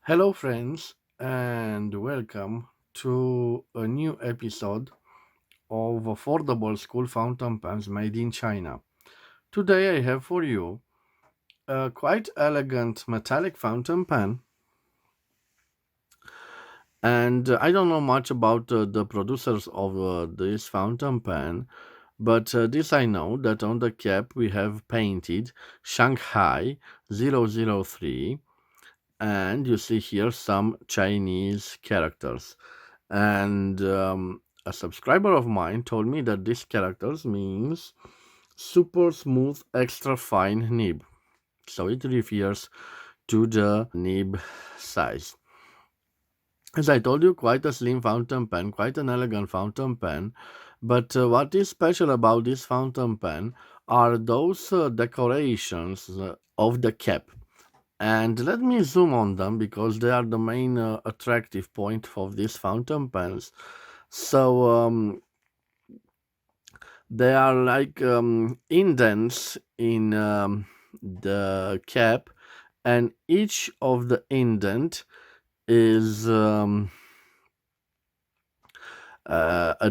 Hello, friends, and welcome to a new episode of Affordable School Fountain Pens Made in China. Today, I have for you a quite elegant metallic fountain pen, and I don't know much about the producers of this fountain pen, but this I know that on the cap we have painted Shanghai 003, and you see here some Chinese characters. And a subscriber of mine told me that these characters means super smooth extra fine nib, so it refers to the nib size. As I told you, quite a slim fountain pen, quite an elegant fountain pen. But what is special about this fountain pen are those decorations of the cap. And let me zoom on them because they are the main attractive point of these fountain pens. So they are like indents in the cap, and each of the indent is at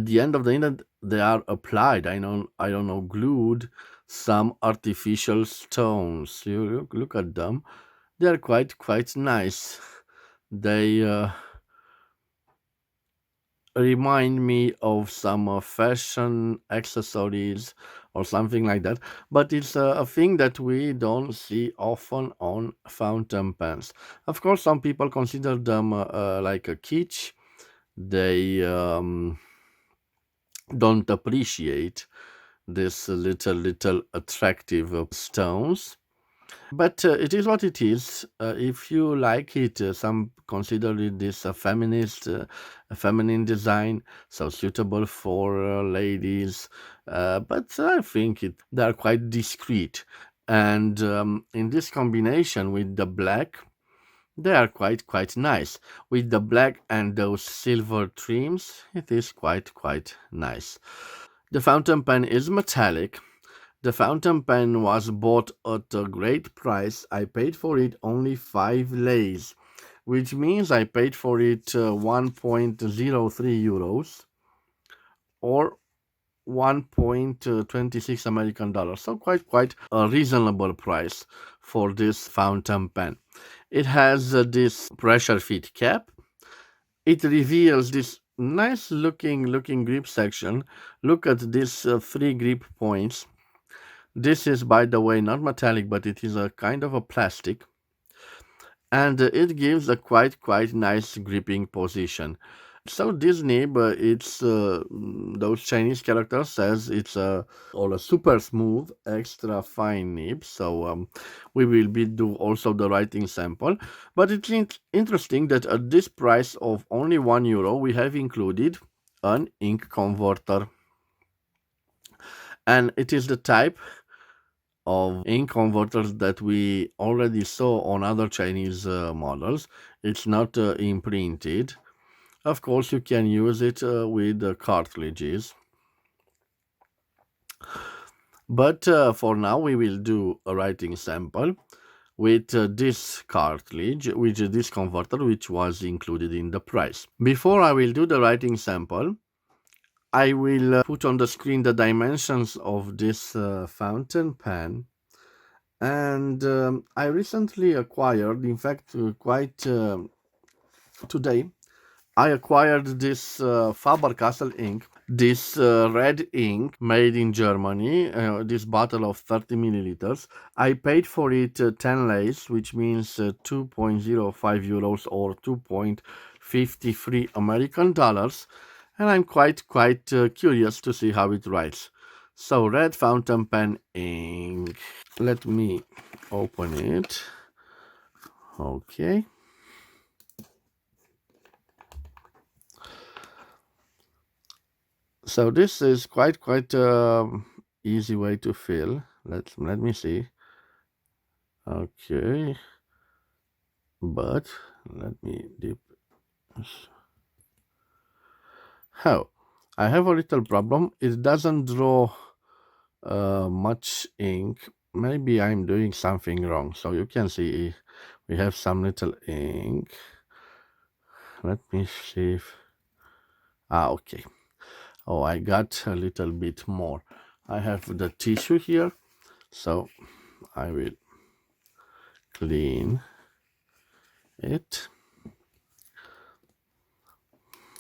the end of the indent they are applied. I don't know, glued some artificial stones. You look at them; they are quite nice. They remind me of some fashion accessories or something like that, but it's a thing that we don't see often on fountain pens. Of course, some people consider them like a kitsch. They don't appreciate this little attractive stones, but it is what it is. If you like it, some consider it this a feminine design, so suitable for ladies. But I think they are quite discreet, and in this combination with the black, they are quite nice. With the black and those silver trims, it is quite nice. The fountain pen is metallic. The fountain pen was bought at a great price. I paid for it only 5 lays, which means I paid for it 1.03 euros or 1.26 American dollars. So quite a reasonable price for this fountain pen. It has this pressure fit cap. It reveals this nice looking grip section. Look at these 3 grip points. This is, by the way, not metallic, but it is a kind of a plastic, and it gives a quite nice gripping position. So this nib, it's those Chinese characters says it's a or a super smooth, extra fine nib. So we will be do also the writing sample, but it's interesting that at this price of only €1, we have included an ink converter, and it is the type of ink converters that we already saw on other Chinese models. It's not imprinted. Of course, you can use it with cartridges. But for now, we will do a writing sample with this cartridge, which is this converter, which was included in the price. Before I will do the writing sample, I will put on the screen the dimensions of this fountain pen. And I recently acquired, in fact, quite today, I acquired this Faber-Castell ink, this red ink made in Germany, this bottle of 30 milliliters. I paid for it 10 lays, which means 2.05 euros or 2.53 American dollars. And I'm quite curious to see how it writes. So, red fountain pen ink. Let me open it. Okay. So this is quite easy way to fill. Let me see. Okay, but let me dip. How? I have a little problem. It doesn't draw much ink. Maybe I'm doing something wrong. So you can see We have some little ink. Let me see if... okay. Oh, I got a little bit more. I have the tissue here, so I will clean it.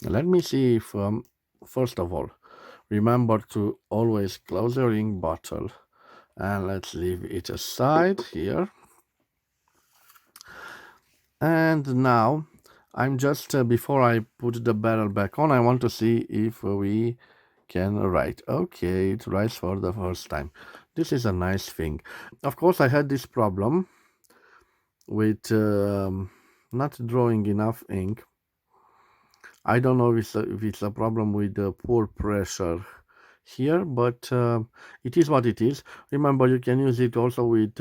Let me see if, first of all, remember to always close the ink bottle, and let's leave it aside here. And now I'm just, before I put the barrel back on, I want to see if we can write. Okay, it writes for the first time. This is a nice thing. Of course, I had this problem with not drawing enough ink. I don't know if it's a problem with the poor pressure here, but it is what it is. Remember, you can use it also with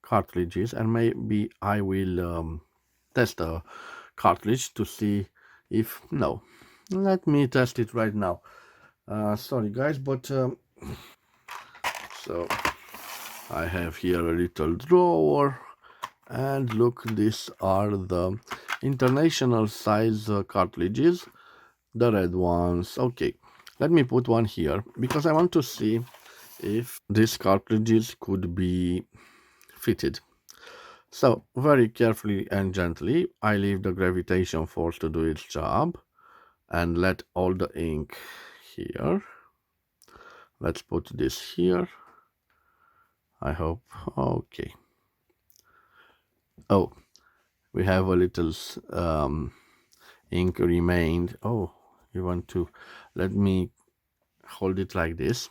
cartridges, and maybe I will test a cartridge to see if... no, let me test it right now. Sorry guys, but so I have here a little drawer, and look, these are the international size cartridges, the red ones. Okay, let me put one here because I want to see if these cartridges could be fitted. So very carefully and gently I leave the gravitation force to do its job and let all the ink here. Let's put this here. I hope. Okay. Oh, we have a little ink remained. Oh, you want to... let me hold it like this,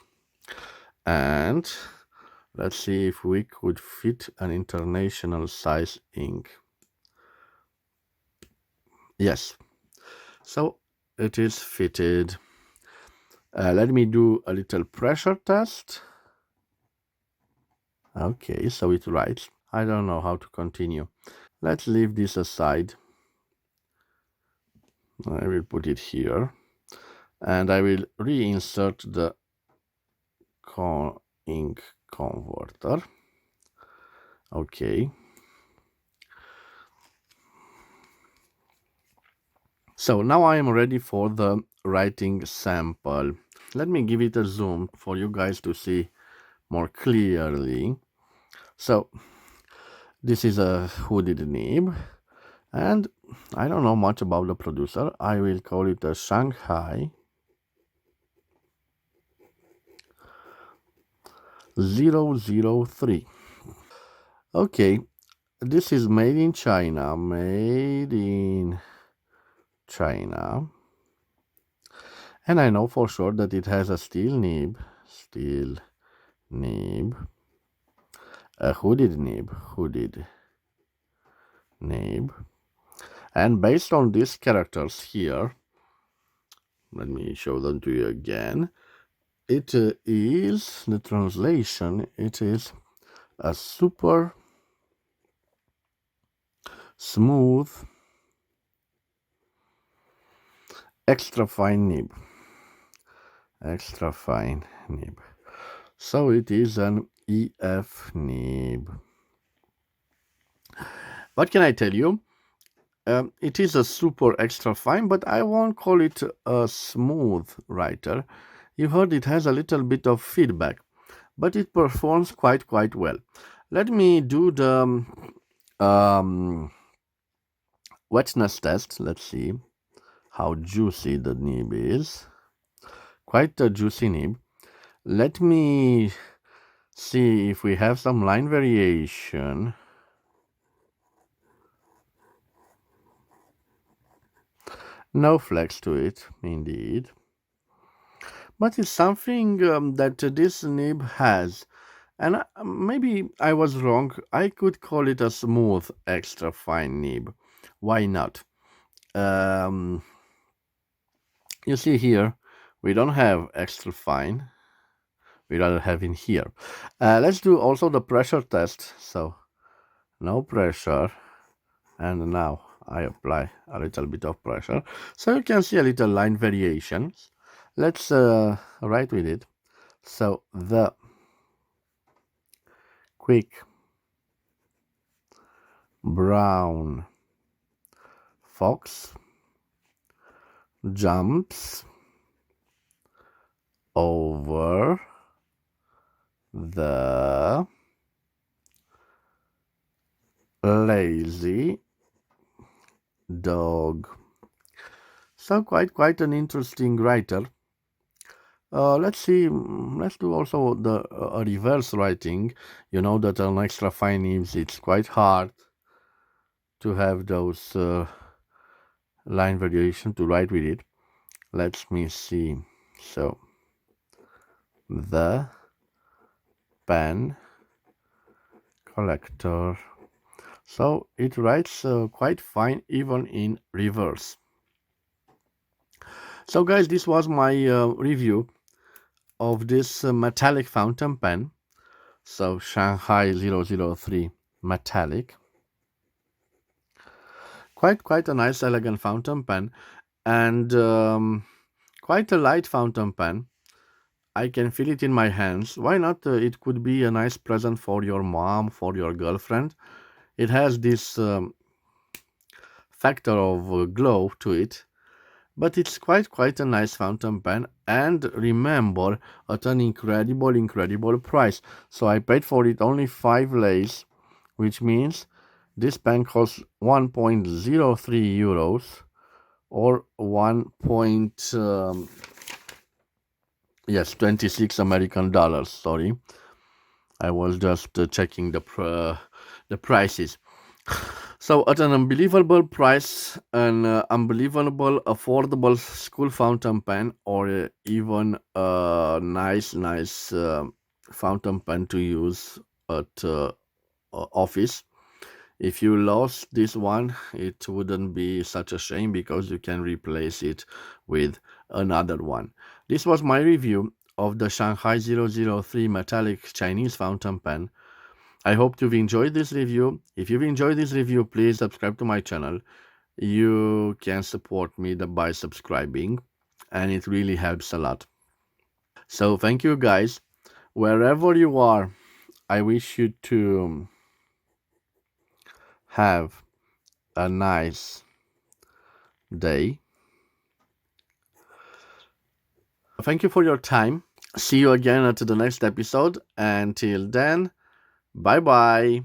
and let's see if we could fit an international size ink. Yes, so it is fitted. Let me do a little pressure test. Okay, so it writes. I don't know how to continue. Let's leave this aside. I will put it here, and I will reinsert the ink converter. Okay. So now I am ready for the writing sample. Let me give it a zoom for you guys to see more clearly. So this is a hooded nib, and I don't know much about the producer. I will call it a Shanghai 003. Okay, this is made in China. Made in China. And I know for sure that it has a steel nib, a hooded nib. And based on these characters here, let me show them to you again. It is, the translation, it is a super smooth, extra fine nib. So it is an EF nib. What can I tell you? It is a super extra fine, but I won't call it a smooth writer. You heard it has a little bit of feedback, but it performs quite well. Let me do the wetness test. Let's see how juicy the nib is. Quite a juicy nib. Let me see if we have some line variation. No flex to it, indeed. But it's something that this nib has. And maybe I was wrong. I could call it a smooth, extra fine nib. Why not? You see here, we don't have extra fine. We rather have in here. Let's do also the pressure test. So, no pressure. And now I apply a little bit of pressure. So you can see a little line variations. Let's write with it. So the quick Brown fox jumps over the lazy dog. So quite an interesting writer. Let's see. Let's do also the reverse writing. You know that on extra fine nibs it's quite hard to have those line variation to write with it. Let me see. So the pen collector. So it writes quite fine even in reverse. So guys, this was my review of this metallic fountain pen. So Shanghai 003 metallic. Quite a nice elegant fountain pen, and quite a light fountain pen. I can feel it in my hands. Why not? It could be a nice present for your mom, for your girlfriend. It has this factor of glow to it, but it's quite a nice fountain pen. And remember, at an incredible price. So I paid for it only 5 leis, which means this pen costs 1.03 euros or 26 American dollars. Sorry, I was just checking the prices. So at an unbelievable price, an unbelievable affordable school fountain pen, or even a nice fountain pen to use at office. If you lost this one, it wouldn't be such a shame because you can replace it with another one. This was my review of the Shanghai 003 metallic Chinese fountain pen. I hope you've enjoyed this review. If you've enjoyed this review, please subscribe to my channel. You can support me by subscribing, and it really helps a lot. So thank you guys. Wherever you are, I wish you to have a nice day. Thank you for your time. See you again at the next episode. Until then, bye bye.